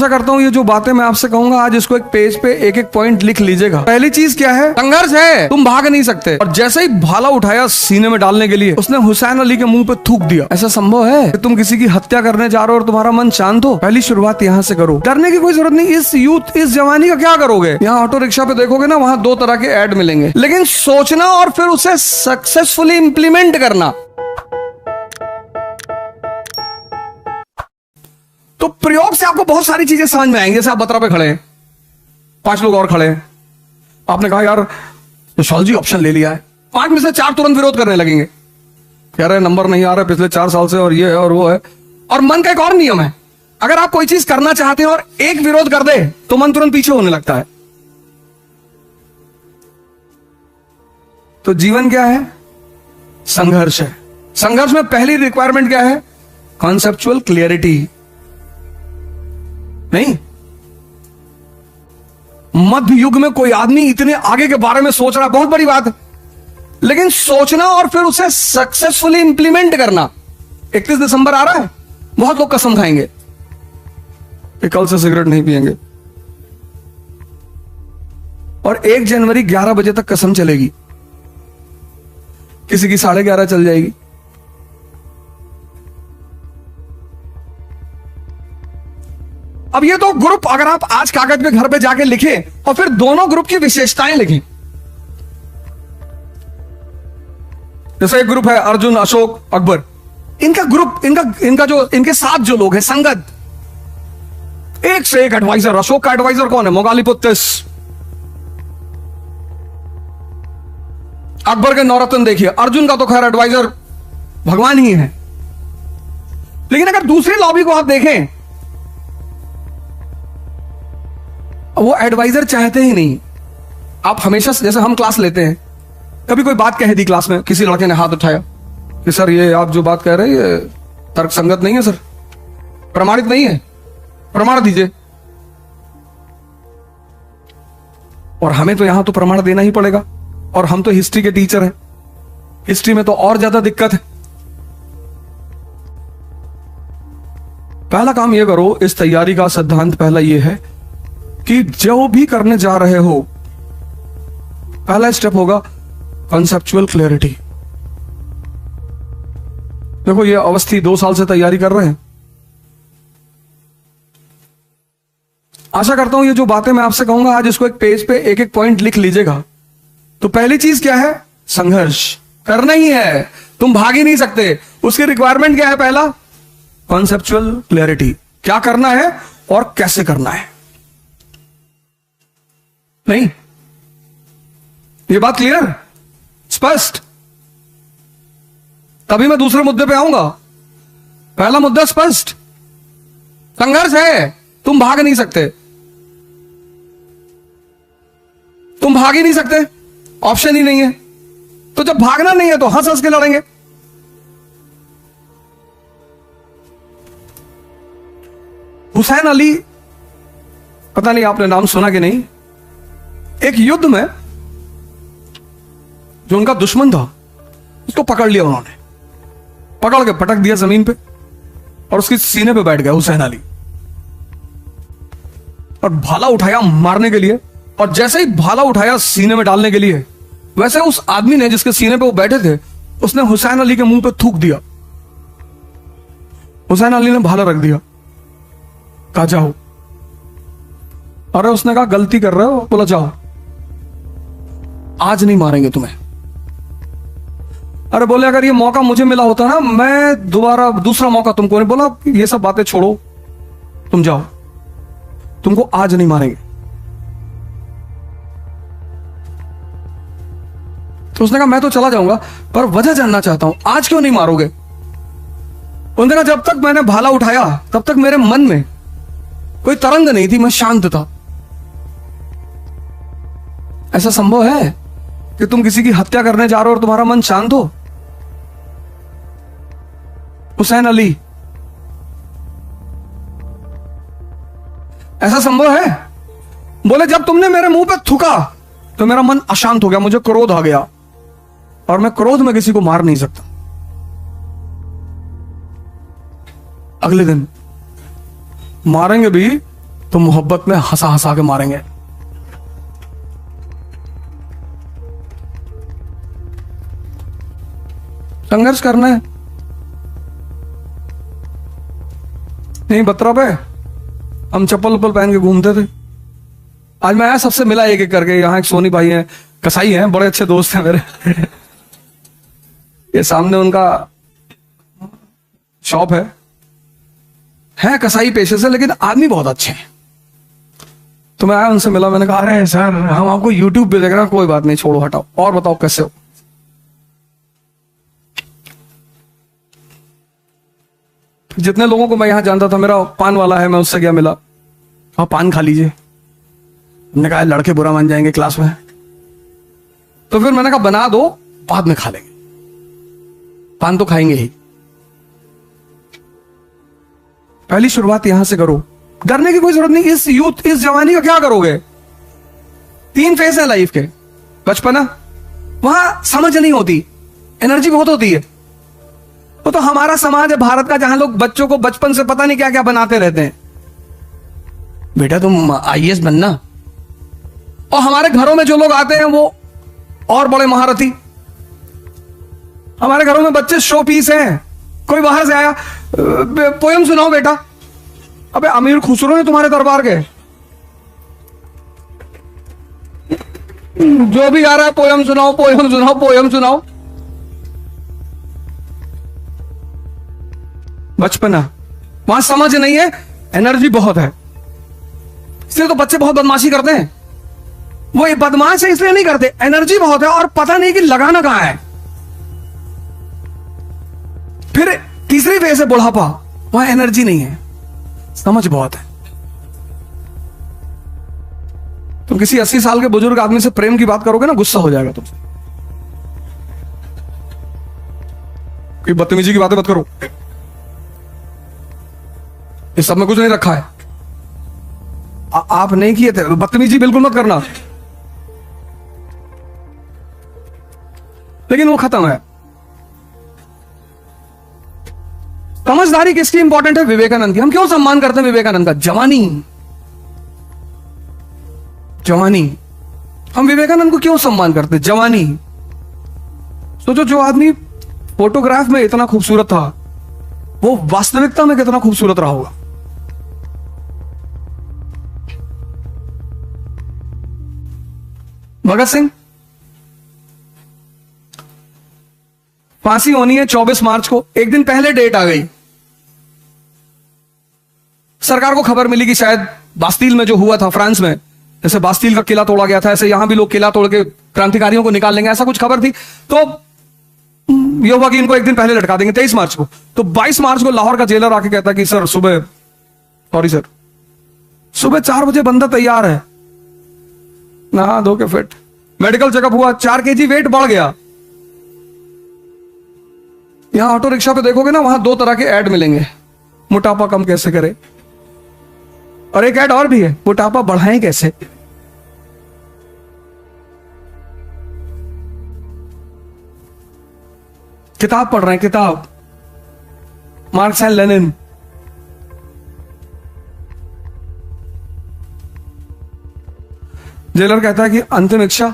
आशा करता हूँ ये जो बातें मैं आपसे कहूंगा आज इसको एक पेज पे एक एक पॉइंट लिख लीजिएगा। पहली चीज क्या है? संघर्ष है, तुम भाग नहीं सकते। और जैसे ही भाला उठाया सीने में डालने के लिए, उसने हुसैन अली के मुंह पे थूक दिया। ऐसा संभव है कि तुम किसी की हत्या करने जा रहे हो और तुम्हारा मन शांत हो? पहली शुरुआत यहाँ से करो। डरने की कोई जरूरत नहीं। इस यूथ, इस जवानी का क्या करोगे? यहाँ ऑटो रिक्शा पे देखोगे ना, वहां दो तरह के ऐड मिलेंगे, लेकिन सोचना और फिर उसे सक्सेसफुली इंप्लीमेंट करना। तो प्रयोग से आपको बहुत सारी चीजें समझ में आएंगी। जैसे आप बतरा पे खड़े हैं, 5 लोग और खड़े हैं, आपने कहा यार सोशोलॉजी ऑप्शन ले लिया है, 5 में से 4 तुरंत विरोध करने लगेंगे, कह रहे नंबर नहीं आ रहा पिछले 4 साल से, और ये है और वो है। और मन का एक और नियम है, अगर आप कोई चीज करना चाहते हैं और एक विरोध कर दे तो मन तुरंत पीछे होने लगता है। तो जीवन क्या है? संघर्ष है। संघर्ष में पहली रिक्वायरमेंट क्या है? Conceptual clarity. नहीं, मध्य युग में कोई आदमी इतने आगे के बारे में सोच रहा है, बहुत बड़ी बात है, लेकिन सोचना और फिर उसे सक्सेसफुली इंप्लीमेंट करना। 31 दिसंबर आ रहा है, बहुत लोग कसम खाएंगे कि कल से सिगरेट नहीं पिएंगे, और 1 जनवरी 11 बजे तक कसम चलेगी, किसी की 11:30 चल जाएगी। अब ये तो ग्रुप अगर आप आज कागज पे घर पे जाके लिखें और फिर दोनों ग्रुप की विशेषताएं लिखें। जैसे एक ग्रुप है अर्जुन, अशोक, अकबर, इनका ग्रुप, इनका जो इनके साथ जो लोग हैं, संगत, एक से एक एडवाइजर। अशोक का एडवाइजर कौन है? मोगालिपुत्तिस। अकबर के नौरत्न देखिए। अर्जुन का तो खैर एडवाइजर भगवान ही है, लेकिन अगर दूसरी लॉबी को आप देखें, वो एडवाइजर चाहते ही नहीं। आप हमेशा, जैसे हम क्लास लेते हैं, कभी कोई बात कह दी क्लास में, किसी लड़के ने हाथ उठाया कि सर ये आप जो बात कह रहे हैं ये तर्क संगत नहीं है सर, प्रमाणित नहीं है, प्रमाण दीजिए। और हमें तो यहां तो प्रमाण देना ही पड़ेगा, और हम तो हिस्ट्री के टीचर हैं, हिस्ट्री में तो और ज्यादा दिक्कत है। पहला काम ये करो, इस तैयारी का सिद्धांत पहला ये है कि जो भी करने जा रहे हो, पहला स्टेप होगा कॉन्सेप्चुअल क्लैरिटी। देखो ये अवस्थी 2 साल से तैयारी कर रहे हैं। आशा करता हूं ये जो बातें मैं आपसे कहूंगा आज इसको एक पेज पे एक एक पॉइंट लिख लीजिएगा। तो पहली चीज क्या है? संघर्ष करना ही है, तुम भाग ही नहीं सकते। उसकी रिक्वायरमेंट क्या है? पहला कॉन्सेप्चुअल क्लैरिटी, क्या करना है और कैसे करना है। नहीं, ये बात क्लियर, स्पष्ट, तभी मैं दूसरे मुद्दे पे आऊंगा। पहला मुद्दा स्पष्ट, संघर्ष है, तुम भाग नहीं सकते, तुम भाग ही नहीं सकते, ऑप्शन ही नहीं है। तो जब भागना नहीं है तो हंस हंस के लड़ेंगे। हुसैन अली, पता नहीं आपने नाम सुना कि नहीं, एक युद्ध में जो उनका दुश्मन था उसको पकड़ लिया उन्होंने, पकड़ के पटक दिया जमीन पे और उसके सीने पे बैठ गया हुसैन अली, और भाला उठाया मारने के लिए। और जैसे ही भाला उठाया सीने में डालने के लिए, वैसे उस आदमी ने जिसके सीने पे वो बैठे थे, उसने हुसैन अली के मुंह पे थूक दिया। हुसैन अली ने भाला रख दिया, कहा जाओ। अरे उसने कहा गलती कर रहे हो, बोला जाओ, आज नहीं मारेंगे तुम्हें। अरे बोले अगर ये मौका मुझे मिला होता ना, मैं दोबारा दूसरा मौका तुमको नहीं। बोला ये सब बातें छोड़ो, तुम जाओ, तुमको आज नहीं मारेंगे। तो उसने कहा मैं तो चला जाऊंगा, पर वजह जानना चाहता हूं, आज क्यों नहीं मारोगे? उन्होंने कहा जब तक मैंने भाला उठाया तब तक मेरे मन में कोई तरंग नहीं थी, मैं शांत था। ऐसा संभव है कि तुम किसी की हत्या करने जा रहे हो और तुम्हारा मन शांत हो? हुसैन अली, ऐसा संभव है? बोले जब तुमने मेरे मुंह पे थूका तो मेरा मन अशांत हो गया, मुझे क्रोध आ गया, और मैं क्रोध में किसी को मार नहीं सकता। अगले दिन मारेंगे भी तो मोहब्बत में हंसा हंसा के मारेंगे। संघर्ष करना है। नहीं बतरा पे हम चप्पल उप्पल पहन के घूमते थे। आज मैं आया, सबसे मिला एक एक करके। यहाँ एक सोनी भाई हैं, कसाई हैं, बड़े अच्छे दोस्त हैं मेरे। ये सामने उनका शॉप है कसाई पेशे से, लेकिन आदमी बहुत अच्छे हैं। तो मैं आया, उनसे मिला, मैंने कहा अरे सर हम आपको यूट्यूब पे देख रहे हैं। कोई बात नहीं, छोड़ो हटाओ, और बताओ कैसे हो। जितने लोगों को मैं यहां जानता था, मेरा पान वाला है, मैं उससे गया मिला, आप पान खा लीजिए। मैंने कहा लड़के बुरा मान जाएंगे क्लास में। तो फिर मैंने कहा बना दो, बाद में खा लेंगे, पान तो खाएंगे ही। पहली शुरुआत यहां से करो। डरने की कोई जरूरत नहीं। इस यूथ, इस जवानी का क्या करोगे? 3 फेज है लाइफ के। बचपना, वहां समझ नहीं होती, एनर्जी बहुत होती है। तो हमारा समाज है भारत का, जहां लोग बच्चों को बचपन से पता नहीं क्या क्या बनाते रहते हैं। बेटा तुम आईएएस बनना। और हमारे घरों में जो लोग आते हैं वो और बड़े महारथी। हमारे घरों में बच्चे शो पीस हैं। कोई बाहर से आया, पोयम सुनाओ बेटा। अबे अमीर खुसरो ने तुम्हारे दरबार के, जो भी आ रहा है पोयम सुनाओ, पोयम सुनाओ, पोयम सुनाओ। बचपना, वहां समझ नहीं है, एनर्जी बहुत है। इसलिए तो बच्चे बहुत बदमाशी करते हैं। वो ये बदमाश है इसलिए नहीं करते, एनर्जी बहुत है और पता नहीं कि लगाना कहां है। फिर तीसरी फेज है बुढ़ापा, वहां एनर्जी नहीं है, समझ बहुत है। तुम किसी 80 साल के बुजुर्ग आदमी से प्रेम की बात करोगे ना, गुस्सा हो जाएगा तुमसे। कोई बदतमीजी की बातें मत करो, इस सब में कुछ नहीं रखा है। आप नहीं किए थे, बदतमीजी बिल्कुल मत करना। लेकिन वो खत्म है। समझदारी किसकी इंपॉर्टेंट है? विवेकानंद की। हम क्यों सम्मान करते हैं विवेकानंद का? जवानी, जवानी। हम विवेकानंद को क्यों सम्मान करते हैं? जवानी। सोचो, जो आदमी फोटोग्राफ में इतना खूबसूरत था, वो वास्तविकता में कितना खूबसूरत रहा होगा। भगत सिंह, फांसी होनी है 24 मार्च को। एक दिन पहले डेट आ गई। सरकार को खबर मिली कि शायद बास्तील में जो हुआ था फ्रांस में, जैसे बास्तील का किला तोड़ा गया था, ऐसे यहां भी लोग किला तोड़ के क्रांतिकारियों को निकाल लेंगे, ऐसा कुछ खबर थी। तो ये हुआ कि इनको एक दिन पहले लटका देंगे 23 मार्च को। तो 22 मार्च को लाहौर का जेलर आके कहता कि सर सुबह 4 बजे बंदा तैयार है, नहा धो के फिट। मेडिकल चेकअप हुआ, 4 kg वेट बढ़ गया। यहां ऑटो रिक्शा पे देखोगे ना, वहां 2 तरह के ऐड मिलेंगे, मोटापा कम कैसे करें, और एक ऐड और भी है, मोटापा बढ़ाएं कैसे। किताब पढ़ रहे हैं, किताब, मार्क्स एंड लेनिन। जेलर कहता है कि अंतिम इच्छा,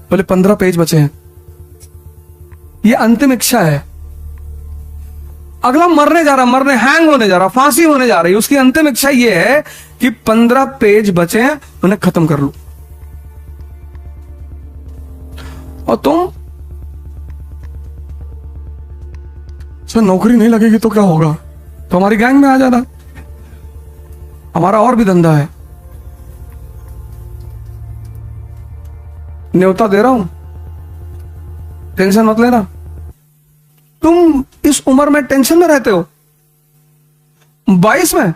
बोले 15 पेज बचे हैं, ये अंतिम इच्छा है। अगला मरने जा रहा, हैंग होने जा रहा, फांसी होने जा रही, उसकी अंतिम इच्छा ये है कि 15 पेज बचे हैं, उन्हें खत्म कर लूं। और तुम सर नौकरी नहीं लगेगी तो क्या होगा, तो हमारी गैंग में आ जाना, हमारा और भी धंधा है, न्योता दे रहा हूं, टेंशन मत लेना। तुम इस उम्र में टेंशन में रहते हो, 22 में